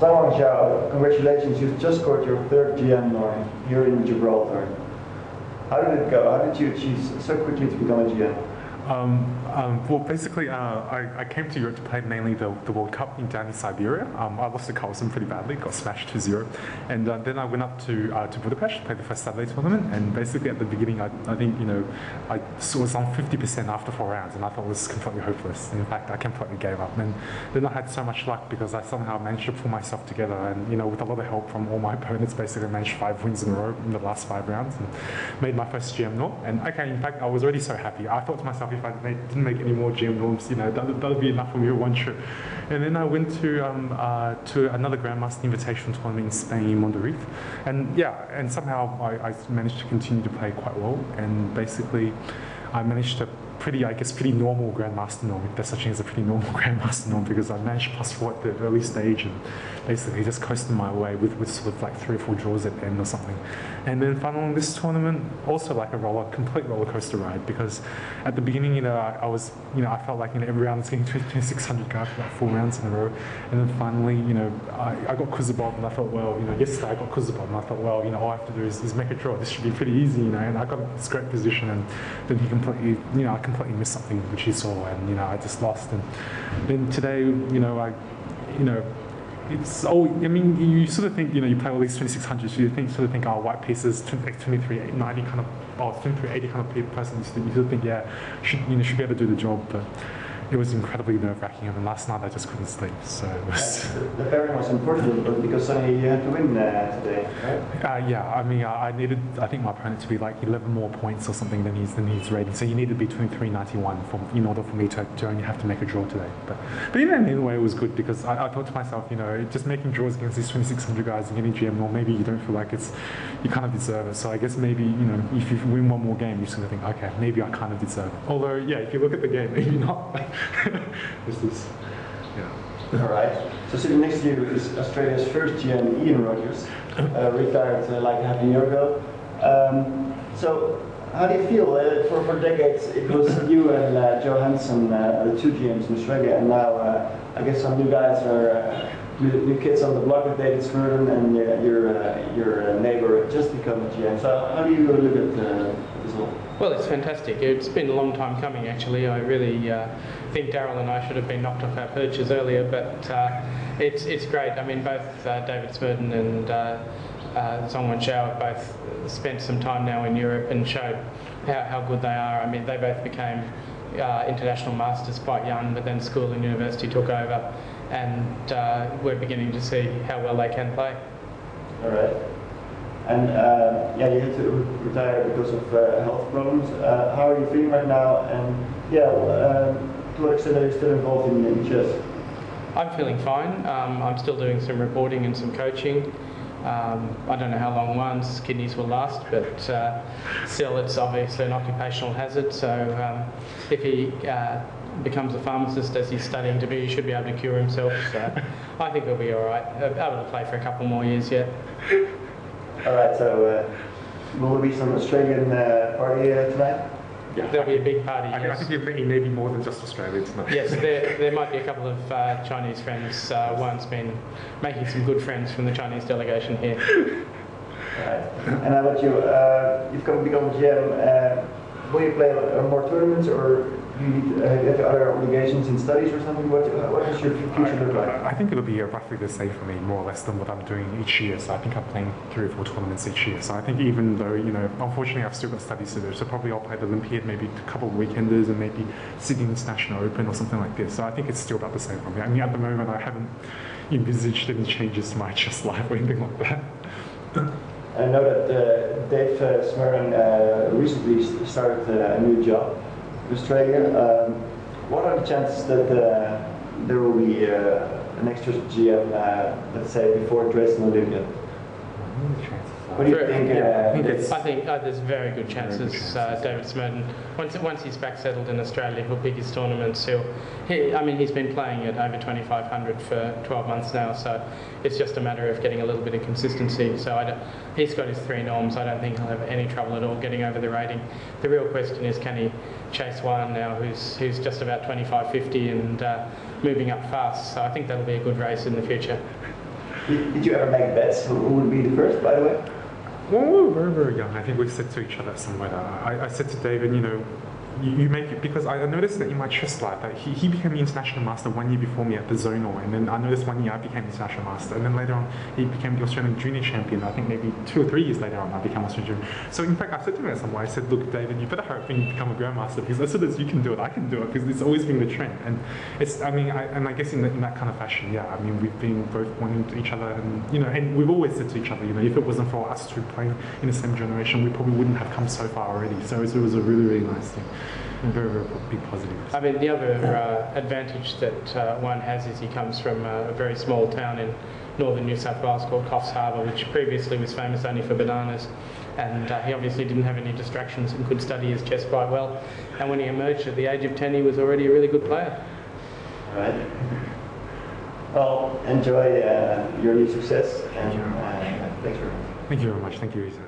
Zong-Yuan Zhao, congratulations, you've just scored your third GM here in Gibraltar. How did it go? How did you achieve so quickly to become a GM? Well, basically, I came to Europe to play mainly the World Cup down in Siberia. I lost to Carlson pretty badly, got smashed 2-0. And then I went up to Budapest to play the first Saturday tournament. And basically at the beginning, I think, I was on 50% after 4 rounds, and I thought it was completely hopeless. In fact, I completely gave up. And then I had so much luck because I somehow managed to pull myself together. And, with a lot of help from all my opponents, basically managed 5 wins in a row in the last 5 rounds and made my first GM Norm. And okay, in fact, I was already so happy. I thought to myself, if I didn't make any more GM norms, that'll be enough for me for one trip. And then I went to another Grandmaster Invitational tournament in Spain, Monterrey, and somehow I managed to continue to play quite well. And basically, I managed to pretty normal Grandmaster norm, if there's such thing as a pretty normal Grandmaster norm, because I managed +4 at the early stage and basically just coasted my way with sort of like 3 or 4 draws at the end or something. And then following this tournament, also like a complete roller coaster ride, because at the beginning, I felt like every round I was getting 2600 cards for like 4 rounds in a row, and then finally, I got Kuzabov, and I thought, well, yesterday I got Kuzabov, and I thought, well, all I have to do is make a draw. This should be pretty easy, and I got this great position, and then he completely, I completely missed something which he saw, and I just lost. And then today, it's you sort of think, you play all these 2600s, you sort of think, oh, white pieces, 2390 kind of, 2380 kind of person, you sort of think, yeah, should be able to do the job, but it was incredibly nerve-wracking, and last night I just couldn't sleep. So it was. The pairing was important, but because suddenly you had to win today, right? I think my opponent to be like 11 more points or something than his rating. So you need to be 2391 in order for me to only have to make a draw today. But in a way it was good, because I thought to myself, just making draws against these 2600 guys and getting GM, or maybe you don't feel like you kind of deserve it. So I guess maybe if you win one more game, you sort of think, okay, maybe I kind of deserve it. Although if you look at the game, maybe not. All right. So sitting next to you is Australia's first GM, Ian Rogers, retired like half a year ago. So how do you feel? For decades it was you and Joe Hansen, the 2 GMs in Australia, and now I guess some new guys are new kids on the block with David Smurden, and your neighbor just become a GM. So how do you look at this all? Well, it's fantastic. It's been a long time coming, actually. I really think Daryl and I should have been knocked off our perches earlier, but it's great. I mean, both David Smurden and Zong-Yuan Zhao have both spent some time now in Europe and showed how good they are. I mean, they both became international masters quite young, but then school and university took over, and we're beginning to see how well they can play. All right. And you had to retire because of health problems. How are you feeling right now? And to what extent are you still involved in chess? I'm feeling fine. I'm still doing some reporting and some coaching. I don't know how long one's kidneys will last, but still, it's obviously an occupational hazard. So if he becomes a pharmacist as he's studying to be, he should be able to cure himself. So I think he'll be all right. Able to play for a couple more years yet. All right, so will there be some Australian party tonight? Yeah, there'll be a big party. I think it may be more than just Australia tonight. Yes, there might be a couple of Chinese friends. One's been making some good friends from the Chinese delegation here. All right. And how about you? You've become a GM. Will you play more tournaments, or do you have other obligations in studies or something? What does your future look like? I think it'll be roughly the same for me, more or less, than what I'm doing each year. So I think I'm playing 3 or 4 tournaments each year. So I think even though, unfortunately I've still got studies to do, so probably I'll play the Olympiad, maybe a couple of weekenders, and maybe Sydney International Open or something like this. So I think it's still about the same for me. I mean, at the moment I haven't envisaged any changes to my chess life or anything like that. I know that Dave Smurden recently started a new job in Australia. What are the chances that there will be an extra GM, let's say, before Dresden Olympiad? What do you think? I think there's very good chances. David Smurden, once he's back settled in Australia, he'll pick his tournaments. He's been playing at over 2,500 for 12 months now, so it's just a matter of getting a little bit of consistency. So he's got his 3 norms. I don't think he'll have any trouble at all getting over the rating. The real question is, can he chase one now who's just about 25.50 and moving up fast? So I think that'll be a good race in the future. Did you ever make bets who would be the first, by the way? When we were very, very young, I think we said to each other somewhere that I said to David, you know, you make it, because I noticed that in my chess life that he became the international master 1 year before me at the zonal, and then I noticed 1 year I became the international master, and then later on he became the Australian junior champion. I think maybe 2 or 3 years later on I became Australian junior. So in fact I said to him at some point, I said, look David, you better hurry up and become a grandmaster, because as soon as you can do it, I can do it, because it's always been the trend. And it's, I mean, I guess in that kind of fashion, yeah, I mean we've been both wanting to each other, and you know, and we've always said to each other, you know, if it wasn't for us two playing in the same generation, we probably wouldn't have come so far already. So it was a really, really nice thing. Very, very big positives. I mean, the other advantage that one has is he comes from a very small town in northern New South Wales called Coffs Harbour, which previously was famous only for bananas. And he obviously didn't have any distractions and could study his chess quite well. And when he emerged at the age of 10, he was already a really good player. All right. Well, enjoy your new success. And thanks very much. Thank you very much. Thank you, Isa.